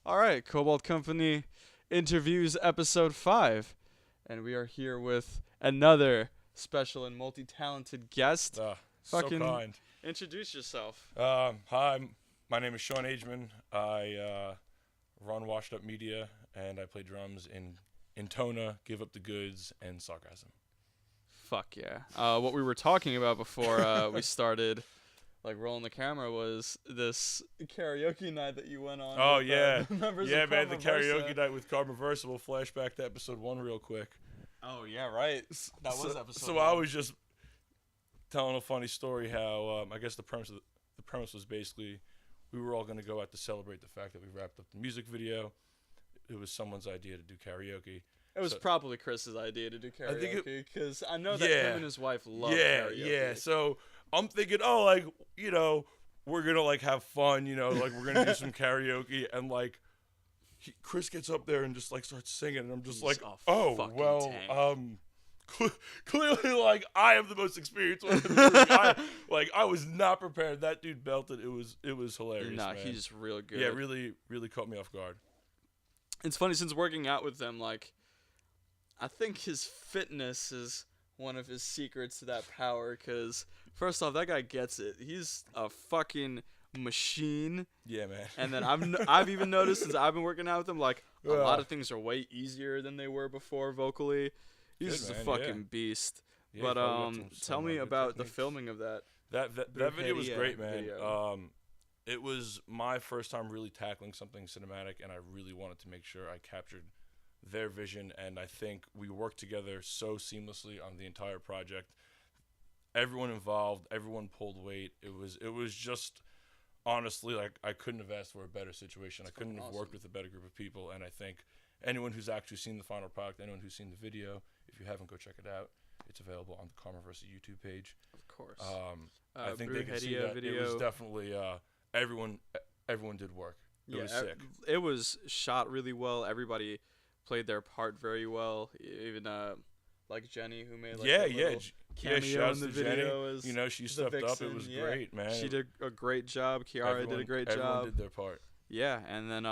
All right, Cobalt Company Interviews episode 5. And we are here with another special and multi-talented guest. So Fucking kind. Introduce yourself. Hi, my name is Sean Agemen. I run Washed Up Media, and I play drums in Tona, Give Up the Goods, and Sarcasm. Fuck yeah. What we were talking about before we started rolling the camera was this karaoke night that you went on. Oh, with, yeah. Members Yeah, of man, the Karma Versa. karaoke night with Carbon Versa. We'll flash back to episode 1 real quick. Oh, yeah, right. That was episode So 1. I was just telling a funny story how I guess the premise was basically we were all going to go out to celebrate the fact that we wrapped up the music video. It was someone's idea to do karaoke. It was probably Chris's idea to do karaoke because I know that him and his wife love karaoke. Yeah. So I'm thinking, we're gonna have fun, we're gonna do some karaoke, and Chris gets up there and just starts singing, and I'm just clearly I am the most experienced one in the room. I was not prepared. That dude belted. It was hilarious. Nah, man. he's real good. Yeah, really caught me off guard. It's funny since working out with them, I think his fitness is one of his secrets to that power, because first off, that guy gets it. He's a fucking machine. Yeah, man. And then I've even noticed since I've been working out with him, a lot of things are way easier than they were before vocally. He's just a fucking beast. Yeah, but tell me about the filming of that. That video was great, man. Video. It was my first time really tackling something cinematic, and I really wanted to make sure I captured their vision, and I think we worked together so seamlessly on the entire project. Everyone involved, everyone pulled weight. It was just honestly I couldn't have asked for a better situation. I couldn't have worked with a better group of people, and I think anyone who's actually seen the final product, anyone who's seen the video, if you haven't, go check it out. It's available on the Karma Versa YouTube page. Of course. I think they can see that video. It was definitely everyone did work. It was sick. It was shot really well. Everybody played their part very well. Even Jenny, who made cameo in the video. Jenny. She stepped up. It was great, man. She did a great job. Kiara did a great job. Everyone did their part. Yeah, and then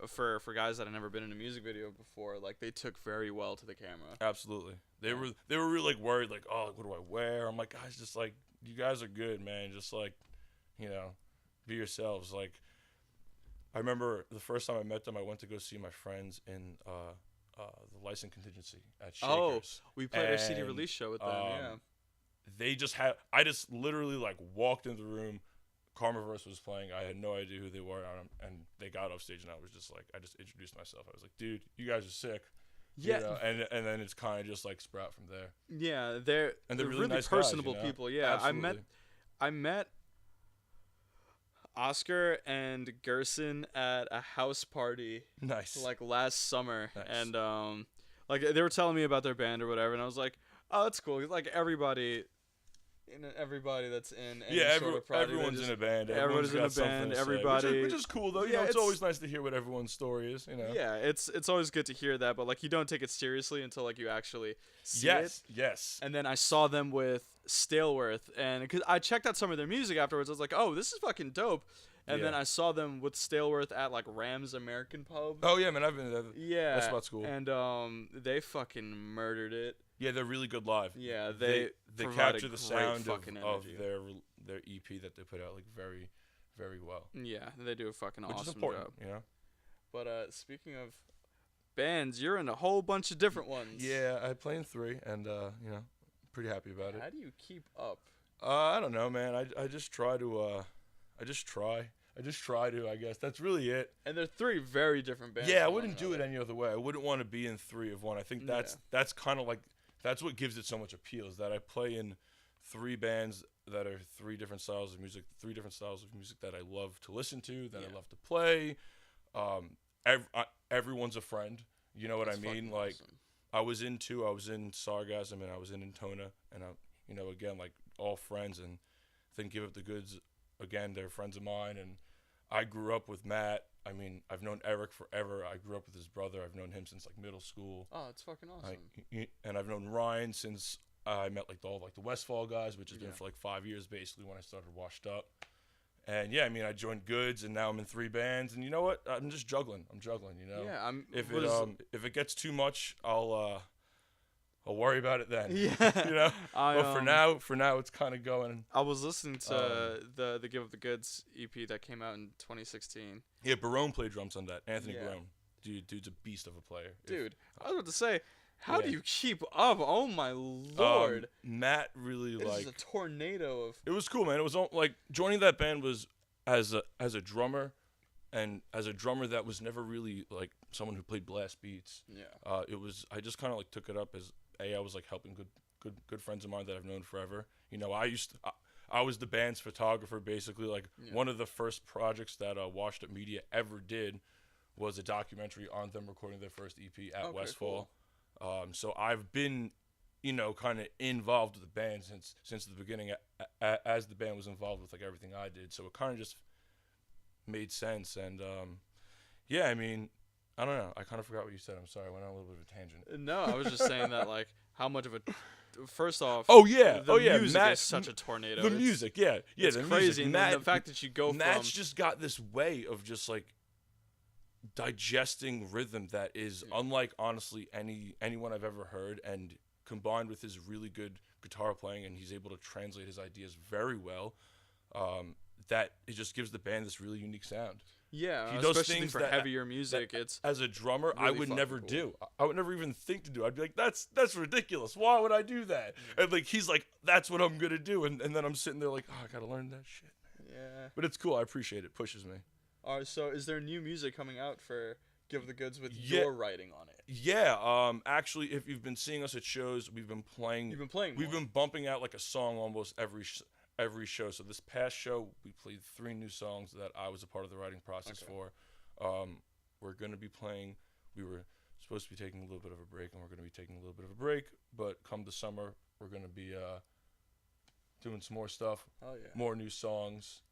for guys that had never been in a music video before, they took very well to the camera. Absolutely. They were really worried, oh, what do I wear? I'm like, guys, just you guys are good, man. Just be yourselves. I remember the first time I met them, I went to go see my friends in the License Contingency at Shakers. Oh, we played our CD release show with them, yeah. They just I just literally walked into the room. Karma Versa was playing. I had no idea who they were, and they got off stage, and I was just I just introduced myself. I was like, dude, you guys are sick. Yeah. And then it's kind of just sprout from there. Yeah, they're really nice personable guys, people. Yeah, absolutely. I met Oscar and Gerson at a house party. Nice. Last summer. Nice. And they were telling me about their band or whatever, and I was like, oh, that's cool. Everybody that's in any sort of project, everyone's in a band. Everybody's in a band. Everybody, which is cool though. It's always nice to hear what everyone's story is. Yeah, it's always good to hear that, but you don't take it seriously until you actually see it. Yes. And then I saw them with Staleworth, and because I checked out some of their music afterwards, I was like, oh, this is fucking dope. And then I saw them with Staleworth at Ram's American Pub. Oh yeah, man, I've been there. Yeah, that spot's cool. And they fucking murdered it. Yeah, they're really good live. Yeah, they capture the sound of their EP that they put out very, very well. Yeah, they do a fucking Which awesome is important, job. But speaking of bands, you're in a whole bunch of different ones. Yeah, I play in 3, and pretty happy about it. How do you keep up? I don't know, man. I just try to. I just try to, I guess. That's really it. And they're 3 very different bands. Yeah, I wouldn't do it any other way. I wouldn't want to be in 3 of one. I think that's kind of that's what gives it so much appeal, is that I play in 3 bands that are 3 different styles of music, 3 different styles of music that I love to listen to, that I love to play. Everyone's a friend. You know what I mean? Awesome. I was in 2. I was in Sarcasm, and I was in Tona, and again, all friends, and I think Give Up the Goods. Again, they're friends of mine, and I grew up with Matt. I mean, I've known Eric forever. I grew up with his brother. I've known him since middle school. Oh, it's fucking awesome. And I've known Ryan since I met all the Westfall guys, which has been for 5 years basically when I started Washed Up. And yeah, I mean, I joined Goods, and now I'm in 3 bands. And you know what? I'm just juggling. You know. Yeah, If it gets too much, I'll worry about it then. Yeah. You know. I But for now, it's kind of going. I was listening to the Give Up the Goods EP that came out in 2016. Yeah, Barone played drums on that. Anthony Yeah. Barone. Dude's a beast of a player. Dude, I was about to say, how do Yeah. you keep up? Oh my lord. Matt really This is a tornado of It was cool, man. It was like joining that band was as a drummer, and as a drummer that was never really like someone who played blast beats. yeah. It was I just kind of like took it up as I was like helping good friends of mine that I've known forever. You know, I was the band's photographer basically. Like one of the first projects that Washed Up Media ever did was a documentary on them recording their first EP at Westfall. Cool. So I've been, you know, kind of involved with the band since the beginning, as the band was involved with like everything I did. So it kind of just made sense. And yeah, I mean, I don't know. I kind of forgot what you said. I'm sorry. I went on a little bit of a tangent. No, I was just saying that like how much of a first off. Oh yeah, the music Matt, is such a tornado. The music, yeah, it's the crazy. Music. And Matt, the fact that you go Matt's from just got this way of just like digesting rhythm that is unlike honestly anyone I've ever heard, and combined with his really good guitar playing, and he's able to translate his ideas very well. That it just gives the band this really unique sound. Yeah, he does especially things for that, heavier music. It's as a drummer, really I would fucking never cool. do. I would never even think to do. I'd be like, that's ridiculous. Why would I do that? And like he's like, that's what I'm gonna do. And then I'm sitting there like, oh, I gotta learn that shit. Yeah. But it's cool. I appreciate it. It pushes me. All right. So, is there new music coming out for Give the Goods with Yeah. your writing on it? Yeah. Actually, if you've been seeing us at shows, we've been playing. You've been playing. We've more. been bumping out like a song almost every show. So this past show, we played 3 new songs that I was a part of the writing process for. We're gonna be playing. We were supposed to be taking a little bit of a break, and we're gonna be taking a little bit of a break. But come the summer, we're gonna be doing some more stuff. Oh yeah. More new songs.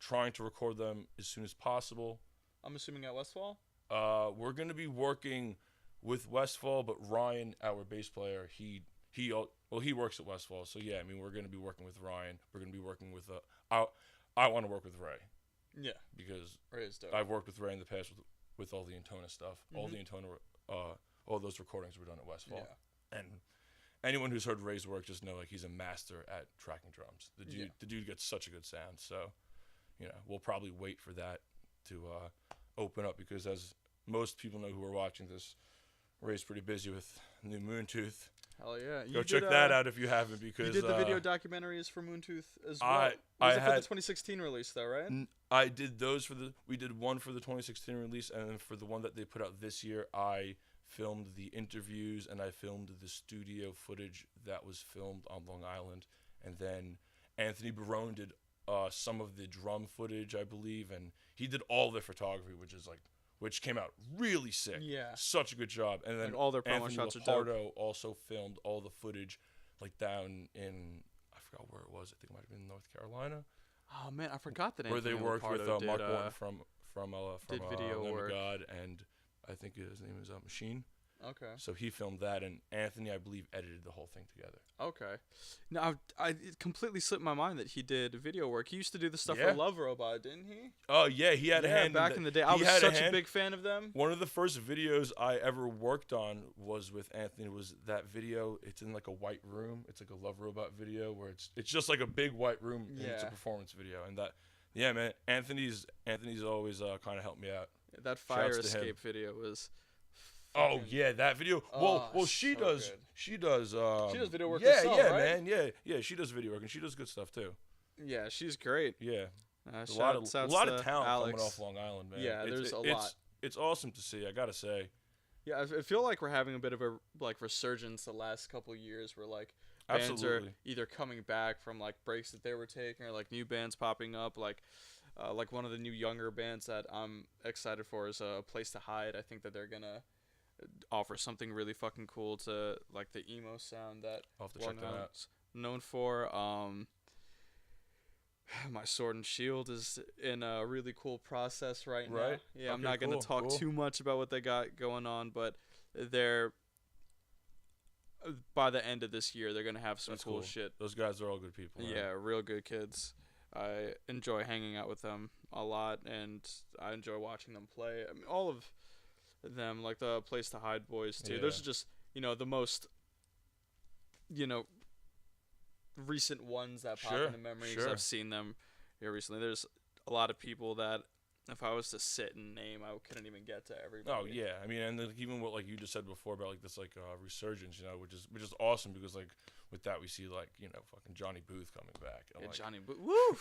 Trying to record them as soon as possible. I'm assuming at Westfall. We're gonna be working with Westfall, but Ryan, our bass player, he works at Westfall, so yeah, I mean we're gonna be working with Ryan. We're gonna be working with I want to work with Ray. Yeah. Because Ray is dope. I've worked with Ray in the past with all the Intona stuff. All the Intona, all those recordings were done at Westfall. Yeah. And anyone who's heard Ray's work just know like he's a master at tracking drums. The dude gets such a good sound. So, you know, we'll probably wait for that to open up, because as most people know who are watching this, Ray's pretty busy with new Moontooth. Hell yeah. Go check that out if you haven't, because you did the video documentaries for Moontooth as well. Was it for the 2016 release though, right? I did those we did one for the 2016 release, and then for the one that they put out this year, I filmed the interviews and I filmed the studio footage that was filmed on Long Island, and then Anthony Barone did some of the drum footage, I believe, and he did all the photography, which came out really sick. Yeah. Such a good job. And then like all their promo Anthony shots are dope. Lepardo also filmed all the footage like down in, I forgot where it was. I think it might have been North Carolina. Oh man, I forgot that. Where they Anthony worked with Lepardo Mark did, Warren from did video Lamb of work. God, and I think his name is Machine. Okay. So he filmed that, and Anthony, I believe, edited the whole thing together. Okay. Now, it completely slipped my mind that he did video work. He used to do the stuff Yeah. for Love Robot, didn't he? Oh yeah, he had a hand back in the day. I was such a big fan of them. One of the first videos I ever worked on was with Anthony. Was that video? It's in like a white room. It's like a Love Robot video where it's just like a big white room, and it's a Yeah. performance video. And that, yeah, man, Anthony's always kind of helped me out. That fire Shouts to him. escape video was. Oh fucking- yeah, that video. Oh, Well, she so does. good. She does. She does video work Yeah, herself, yeah, right? man. Yeah. She does video work, and she does good stuff too. Yeah, she's great. Yeah, a Shouts lot of to talent Alex. coming off Long Island, man. Yeah, there's a lot. It's awesome to see. I gotta say. Yeah, I feel like we're having a bit of a like resurgence the last couple of years, where like bands Absolutely. are either coming back from like breaks that they were taking, or like new bands popping up. Like one of the new younger bands that I'm excited for is A Place to Hide. I think that they're gonna offer something really fucking cool to like the emo sound that I'll have to check that out. Island's known for. My Sword and Shield is in a really cool process right now. Right. Yeah, I'm Okay, not gonna talk cool. too much about what they got going on, but they're by the end of this year they're gonna have some That's cool cool. shit. Those guys are all good people. Man. Yeah, real good kids. I enjoy hanging out with them a lot, and I enjoy watching them play. I mean, all of them, like the Place to Hide boys too. Yeah. Those are just, the most, recent ones that pop Sure, into memories. sure. I've seen them here recently. There's a lot of people that if I was to sit and name, I couldn't even get to everybody. Oh yeah, I mean, and then even what like you just said before about like this like resurgence, which is awesome because like with that we see like fucking Johnny Booth coming back. And, Yeah, like, Johnny Booth. Woo!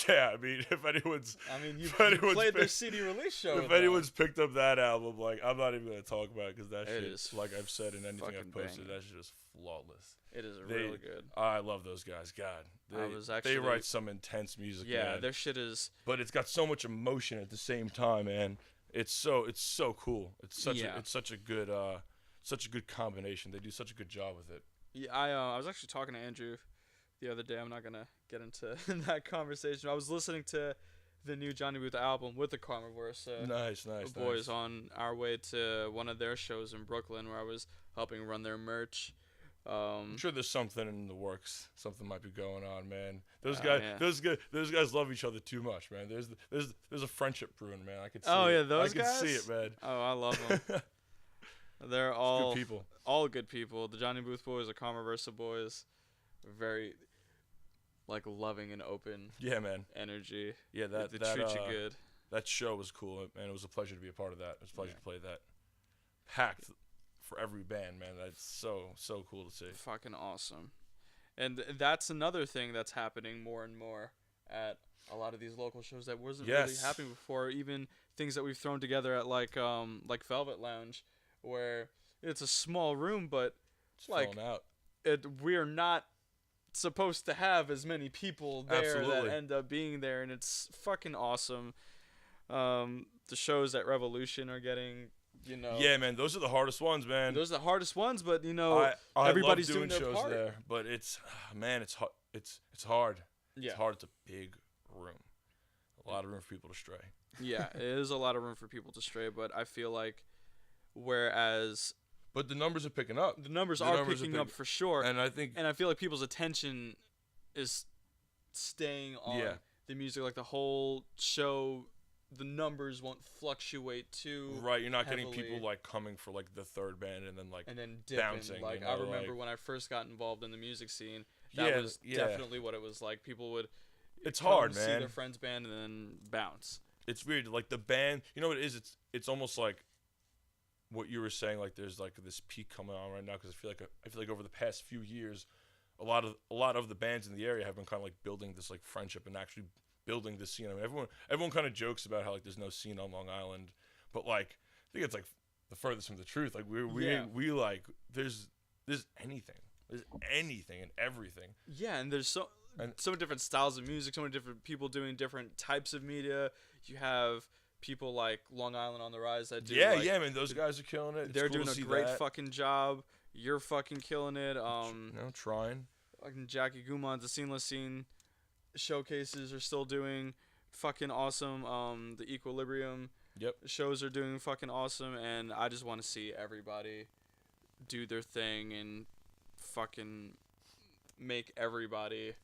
Yeah, I mean, if anyone's You anyone's played their CD release show. if anyone's picked up that album, like I'm not even gonna talk about it because that It shit, is like I've said in anything fucking I've posted, banging. that shit is flawless. It is really good. I love those guys. God, I they write some intense music. Yeah, man. their shit is. But it's got so much emotion at the same time, man. It's so cool. It's such a good combination. They do such a good job with it. Yeah, I was actually talking to Andrew the other day. I'm not gonna get into that conversation. I was listening to the new Johnny Booth album with the Carnivorous Nice. boys on our way to one of their shows in Brooklyn, where I was helping run their merch. I'm sure there's something in the works. Something might be going on, man. Those yeah. those guys love each other too much, man. There's a friendship brewing, man. I could see Oh it. yeah, those I could guys. see it, man. Oh, I love them. They're all good people. All good people. The Johnny Booth boys, the Carnivorous boys, very like loving and open. Yeah, man. Energy. Yeah, they treat you good. That show was cool, and it was a pleasure to be a part of that. It was a pleasure to play that. Packed for every band, man. That's so cool to see. Fucking awesome. And that's another thing that's happening more and more at a lot of these local shows that wasn't really happening before. Even things that we've thrown together at like Velvet Lounge, where it's a small room, but It's like filling out. we're not supposed to have as many people there Absolutely. that end up being there, and it's fucking awesome. The shows at Revolution are getting, Yeah, man, those are the hardest ones, man. those are the hardest ones, but I everybody's love doing doing their shows part. there, but it's man, it's hard. It's hard. Yeah. It's hard. It's a big room, a lot of room for people to stray. Yeah, it is a lot of room for people to stray, but I feel like whereas But the numbers are picking up, the numbers are picking up for sure, and I think and I feel like people's attention is staying on the music, like the whole show. The numbers won't fluctuate too right, you're not heavily. getting people like coming for like the third band and then dipping. bouncing. Like I remember when I first got involved in the music scene, that Yeah, was yeah. definitely what it was like. People would It's come hard, see man. their friend's band and then bounce. It's weird. Like the band, you know what it is? It's almost like what you were saying. Like there's like this peak coming on right now because I feel like over the past few years, a lot of the bands in the area have been kind of like building this like friendship and actually building this scene. I mean, everyone kind of jokes about how like there's no scene on Long Island, but like I think it's like the furthest from the truth. Like we like there's anything. There's anything and everything. Yeah, and there's so many different styles of music, so many different people doing different types of media. You have people like Long Island on the Rise that do man, those guys are killing it. They're It's cool doing to a see great that. fucking job. You're fucking killing it. Trying. Fucking Jackie Gummon's the Seamless Scene showcases are still doing fucking awesome. The Equilibrium shows are doing fucking awesome, and I just want to see everybody do their thing and fucking make everybody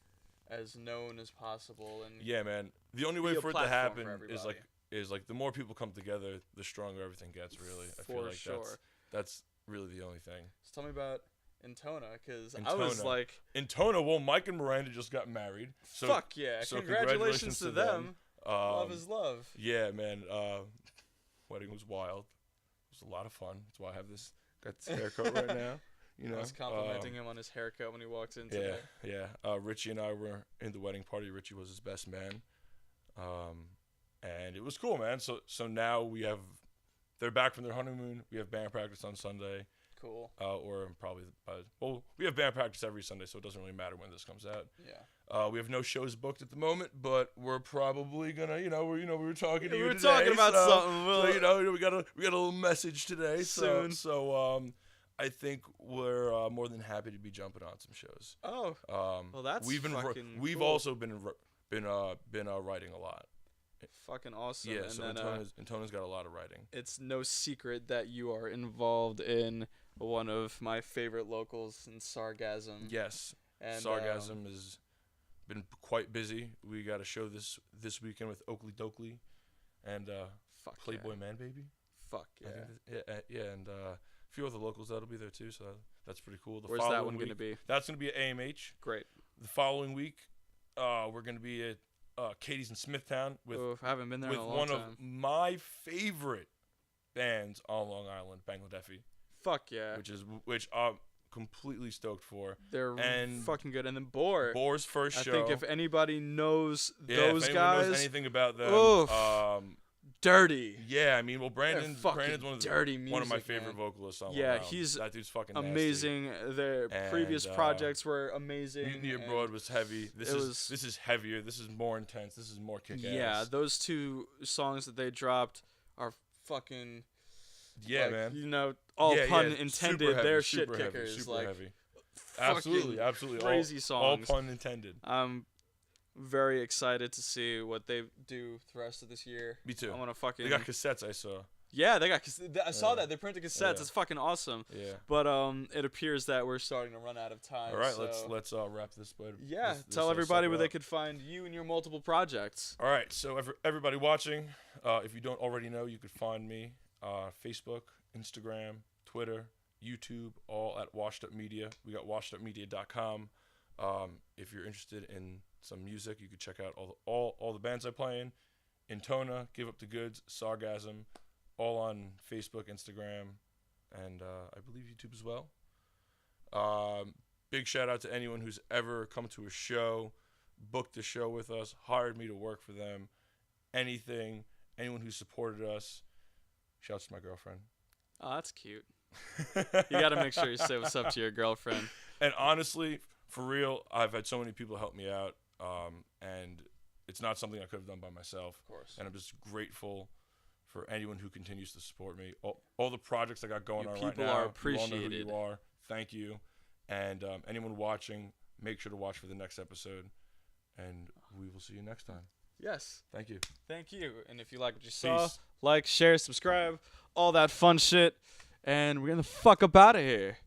as known as possible. And yeah, man, the only way be a for it to platform happen for is like the more people come together, the stronger everything gets. Really, I feel like that's really the only thing. So tell me about Intona, because I was like, Intona. Well, Mike and Miranda just got married. So, fuck yeah! So congratulations to them. Love is love. Yeah, man. Wedding was wild. It was a lot of fun. That's why I have this haircut right now. You know, I was complimenting him on his haircut when he walked in today. Yeah. Richie and I were in the wedding party. Richie was his best man, and it was cool, man. So now they're back from their honeymoon. We have band practice on Sunday. Cool. Or probably we have band practice every Sunday, so it doesn't really matter when this comes out. Yeah. We have no shows booked at the moment, but we're probably gonna, we were talking to you we were today. talking about something. So, we got a little message today. Soon. So I think we're more than happy to be jumping on some shows. Oh. Well, that's we've cool. also been writing a lot. Fucking awesome. Yeah. And So then, Antona's got a lot of writing. It's no secret that you are involved in one of my favorite locals in Sargasm. Yes. And Sargasm is been quite busy. We got a show this weekend with Oakley Dokley and Fuck Playboy yeah. Man Baby. Fuck I yeah. think yeah, and a few other locals that'll be there too. So that's pretty cool. Where's that one going to be? That's going to be at AMH. Great. The following week, we're going to be at Katie's in Smithtown with Oof, I haven't been there with in a long one time. of my favorite bands on Long Island, Bangladeshi, Fuck yeah. which I'm completely stoked for. They're and fucking good. And then Boar's first show. I think if anybody knows if those anyone guys, knows anything about them, oof, dirty. yeah, I mean, well, Brandon's one of dirty music, one of my favorite man. vocalists on Long Yeah, Island. he's that dude's fucking nasty. amazing. Their previous projects were amazing. Mutiny Abroad was heavy. This is heavier. This is more intense. This is more kick-ass. Yeah, those two songs that they dropped are fucking. Yeah, like, man. You know, all pun intended. Heavy, they're shit heavy, kickers. super like heavy. Absolutely. Crazy songs. All pun intended. I'm very excited to see what they do the rest of this year. Me too. I want to fucking. They got cassettes. I saw. Yeah, they got. I saw that they printed cassettes. Yeah. It's fucking awesome. Yeah. But it appears that we're starting to run out of time. All right, so let's wrap this. Yeah, this tell everybody sucker where they up. could find you and your multiple projects. All right, so everybody watching, if you don't already know, you could find me Facebook, Instagram, Twitter, YouTube, all at Washed Up Media. We got washedupmedia.com. If you're interested in some music, you could check out all the bands I play in. Intona, Give Up the Goods, Sargasm, all on Facebook, Instagram, and I believe YouTube as well. Big shout out to anyone who's ever come to a show, booked a show with us, hired me to work for them, anything, anyone who supported us. Shouts to my girlfriend. Oh, that's cute. You got to make sure you say what's up to your girlfriend. And honestly, for real, I've had so many people help me out, and it's not something I could have done by myself. Of course. And I'm just grateful for anyone who continues to support me. All the projects I got going on right now. People are appreciated. You all know who you are. Thank you. And anyone watching, make sure to watch for the next episode. And we will see you next time. Yes. Thank you. Thank you. And if you like what you saw, like, share, subscribe, all that fun shit. And we're going to fuck up out of here.